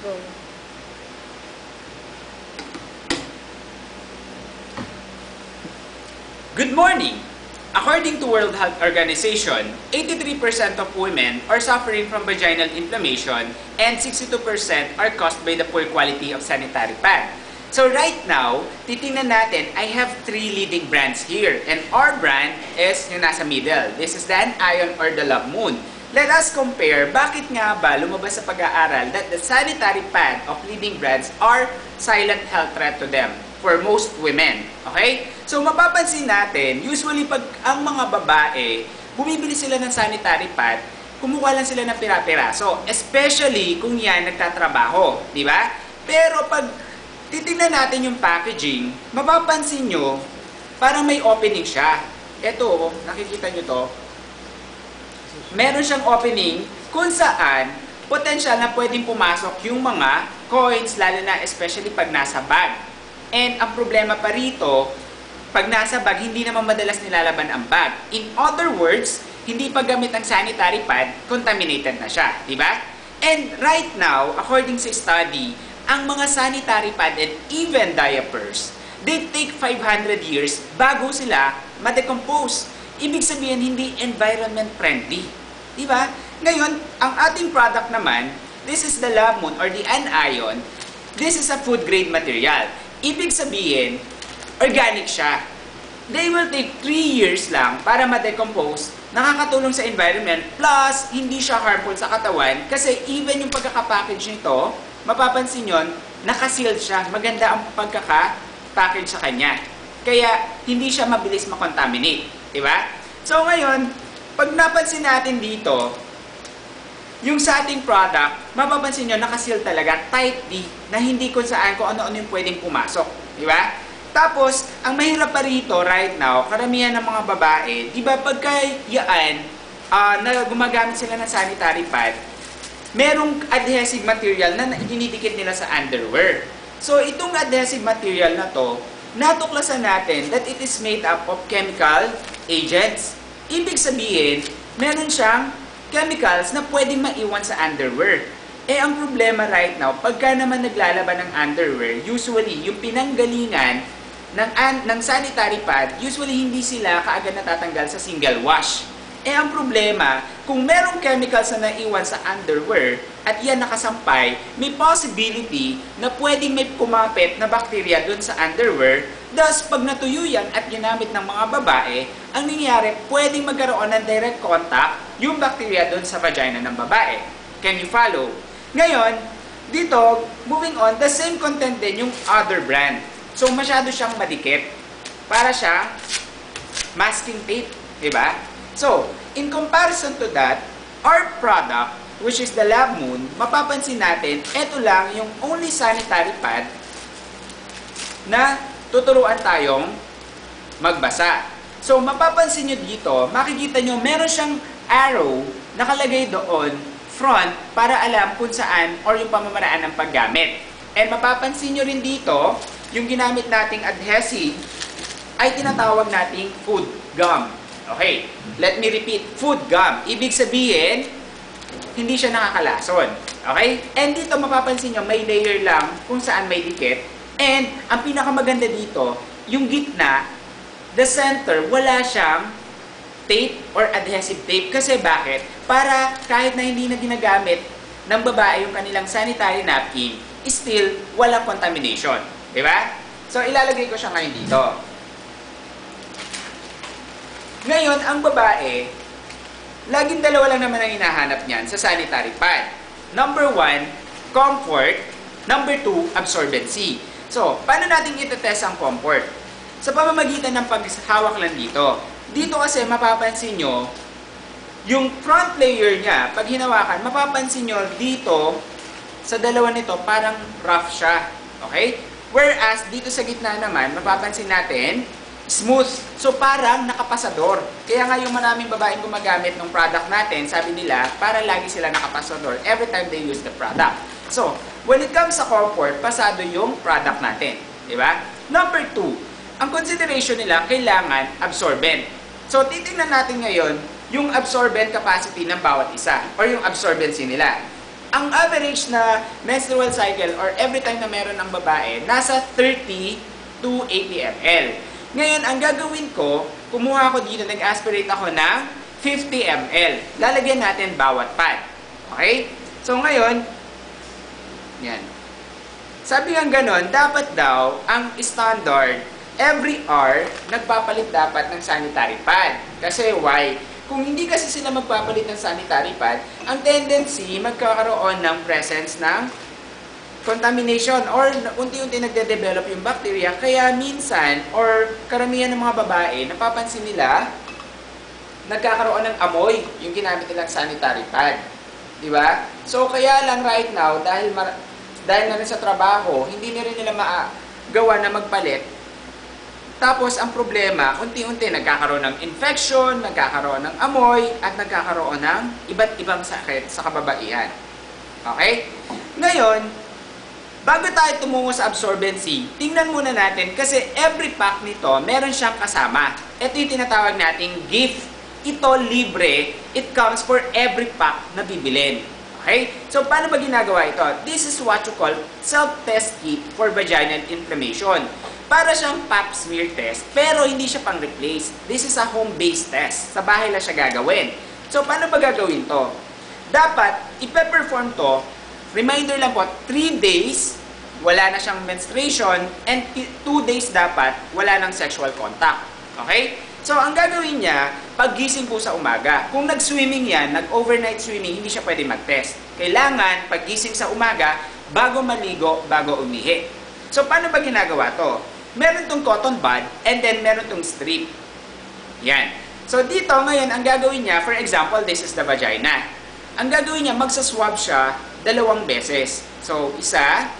Go. Good morning! According to World Health Organization, 83% of women are suffering from vaginal inflammation and 62% are caused by the poor quality of sanitary pad. So right now, titingnan natin, I have 3 leading brands here. And our brand is yung nasa middle. This is the Anion or the Love Moon. Let us compare bakit nga ba lumabas sa pag-aaral that the sanitary pad of leading brands are silent health threat to them for most women. Okay? So mapapansin natin, usually pag ang mga babae, bumibili sila ng sanitary pad, kumukuha lang sila ng pira-piraso. Especially kung yan nagtatrabaho. Di ba? Pero pag titingnan natin yung packaging, mapapansin nyo, parang may opening siya. Ito, nakikita nyo to. Meron siyang opening kung saan potential na pwedeng pumasok yung mga coins, lalo na especially pag nasa bag. And ang problema pa rito, pag nasa bag, hindi naman madalas nilalaban ang bag. In other words, hindi pa gamit ang sanitary pad, contaminated na siya. Diba? And right now, according sa study, ang mga sanitary pad and even diapers, they take 500 years bago sila ma-decompose. Ibig sabihin, hindi environment friendly. Diba? Ngayon, ang ating product naman, this is the Love Moon or the Anion. This is a food grade material. Ibig sabihin, organic siya. They will take 3 years lang para ma-decompose. Nakakatulong sa environment. Plus, hindi siya harmful sa katawan kasi even yung pagkakapackage nito, mapapansin nyo, nakasealed siya. Maganda ang pagkaka-package sa kanya. Kaya, hindi siya mabilis makontaminate. Diba? So, ngayon, pag napansin natin dito, yung sa ating product, mapapansin nyo, nakaseal talaga, tightly, na hindi kung saan, kung ano-ano yung pwedeng pumasok. Diba? Tapos, ang mahirap pa rito, right now, karamihan ng mga babae, diba, pagka yaan, na gumagamit sila ng sanitary pad, merong adhesive material na dinidikit nila sa underwear. So, itong adhesive material na to, natuklasan natin that it is made up of chemical agents. Ibig sabihin, meron siyang chemicals na pwedeng maiwan sa underwear. Eh, ang problema right now, pagka naman naglalaban ng underwear, usually, yung pinanggalingan ng sanitary pad, usually hindi sila kaagad natatanggal sa single wash. Eh, ang problema, kung merong chemicals na naiwan sa underwear at yan nakasampay, may possibility na pwedeng may kumapit na bacteria dun sa underwear. Thus, pag natuyo yan at ginamit ng mga babae, ang nangyayari, pwedeng magkaroon ng direct contact yung bacteria dun sa vagina ng babae. Can you follow? Ngayon, dito, moving on, the same content din yung other brand. So, masyado siyang madikit. Para siya masking tape. Diba? So, in comparison to that, our product, which is the Love Moon, mapapansin natin, ito lang yung only sanitary pad na tuturuan tayong magbasa. So, mapapansin nyo dito, makikita nyo, meron siyang arrow nakalagay doon, front, para alam kung saan or yung pamamaraan ng paggamit. And mapapansin nyo rin dito, yung ginamit nating adhesive ay tinatawag nating food gum. Okay, let me repeat, food gum. Ibig sabihin, hindi siya nakakalason. Okay? And dito mapapansin nyo, may layer lang kung saan may dikit. And ang pinakamaganda dito, yung gitna, the center, wala siyang tape or adhesive tape. Kasi bakit? Para kahit na hindi na ginagamit ng babae yung kanilang sanitary napkin, still walang contamination. Diba? So, ilalagay ko siya ngayon dito. Ngayon, ang babae, laging dalawa lang naman ang hinahanap niyan sa sanitary pad. Number 1, comfort. Number 2, absorbency. So, paano natin itetest ang comfort? Sa pamamagitan ng paghawak lang dito. Dito kasi mapapansin nyo, yung front layer niya, pag hinawakan, mapapansin nyo dito, sa dalawa nito, parang rough siya. Okay? Whereas, dito sa gitna naman, mapapansin natin, smooth. So, parang nakapasador. Kaya nga yung maraming babaeng gumagamit ng product natin, sabi nila, para lagi sila nakapasador every time they use the product. So, when it comes sa comfort, pasado yung product natin. Diba? Number 2, ang consideration nila, kailangan absorbent. So, titingnan natin ngayon yung absorbent capacity ng bawat isa or yung absorbency nila. Ang average na menstrual cycle or every time na meron ang babae, nasa 30 to 80 ml. Ngayon, ang gagawin ko, kumuha ako dito, nag-aspirate ako ng 50 ml. Lalagyan natin bawat pad. Okay? So ngayon, yan. Sabi nga ganon, dapat daw, ang standard, every hour, nagpapalit dapat ng sanitary pad. Kasi why? Kung hindi kasi sila magpapalit ng sanitary pad, ang tendency magkakaroon ng presence ng contamination or unti-unti nagde-develop yung bacteria. Kaya minsan, or karamihan ng mga babae, napapansin nila, nagkakaroon ng amoy yung ginamit nilang sanitary pad. Diba? So, kaya lang right now, dahil na rin sa trabaho, hindi na rin nila magawa na magpalit. Tapos, ang problema, unti-unti nagkakaroon ng infection, nagkakaroon ng amoy, at nagkakaroon ng iba't ibang sakit sa kababaihan. Okay? Ngayon, bago tayo tumungo sa absorbency, tingnan muna natin kasi every pack nito, meron siyang kasama. Ito yung tinatawag nating gift. Ito libre, it comes for every pack na bibilin. Okay? So, paano ba ginagawa ito? This is what you call self-test kit for vaginal inflammation. Para siyang pap smear test, pero hindi siya pang-replace. This is a home-based test. Sa bahay lang siya gagawin. So, paano ba gagawin to? Dapat, ipe-perform to, reminder lang po, 3 days, wala na siyang menstruation, and 2 days dapat, wala nang sexual contact. Okay? So, ang gagawin niya, paggising po sa umaga. Kung nag-swimming yan, nag-overnight swimming, hindi siya pwede mag-test. Kailangan, paggising sa umaga, bago maligo, bago umihi. So, paano ba ginagawa to? Meron tong cotton bud, and then meron tong strip. Yan. So, dito, ngayon, ang gagawin niya, for example, this is the vagina. Ang gagawin niya, magsaswab siya 2 beses. So, isa,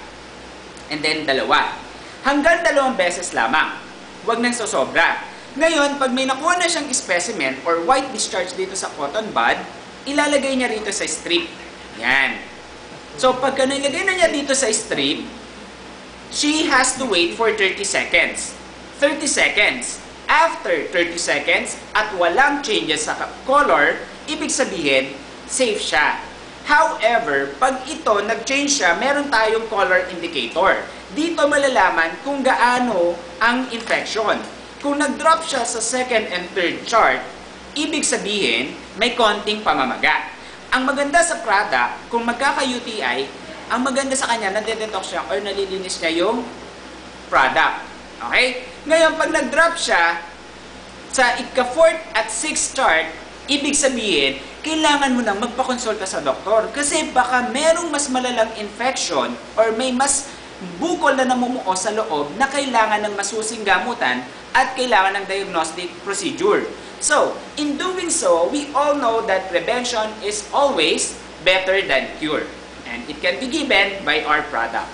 and then 2. Hanggang 2 beses lamang. Huwag nang sosobra. Ngayon, pag may nakuha na siyang specimen or white discharge dito sa cotton bud, ilalagay niya rito sa strip. Yan. So, pagka nilagay na niya dito sa strip, she has to wait for 30 seconds. 30 seconds. After 30 seconds at walang changes sa color, ibig sabihin, safe siya. However, pag ito nag-change siya, meron tayong color indicator. Dito malalaman kung gaano ang infection. Kung nag-drop siya sa second and third chart, ibig sabihin, may konting pamamaga. Ang maganda sa product, kung magkaka-UTI, ang maganda sa kanya, nade-detox siya or nalilinis niya yung product. Okay? Ngayon, pag nag-drop siya sa ika-4th at 6th chart, ibig sabihin, kailangan mo nang magpakonsulta sa doktor. Kasi baka merong mas malalang infection or may mas bukol na namumuo sa loob na kailangan ng masusing gamutan at kailangan ng diagnostic procedure. So, in doing so, we all know that prevention is always better than cure. And it can be given by our product.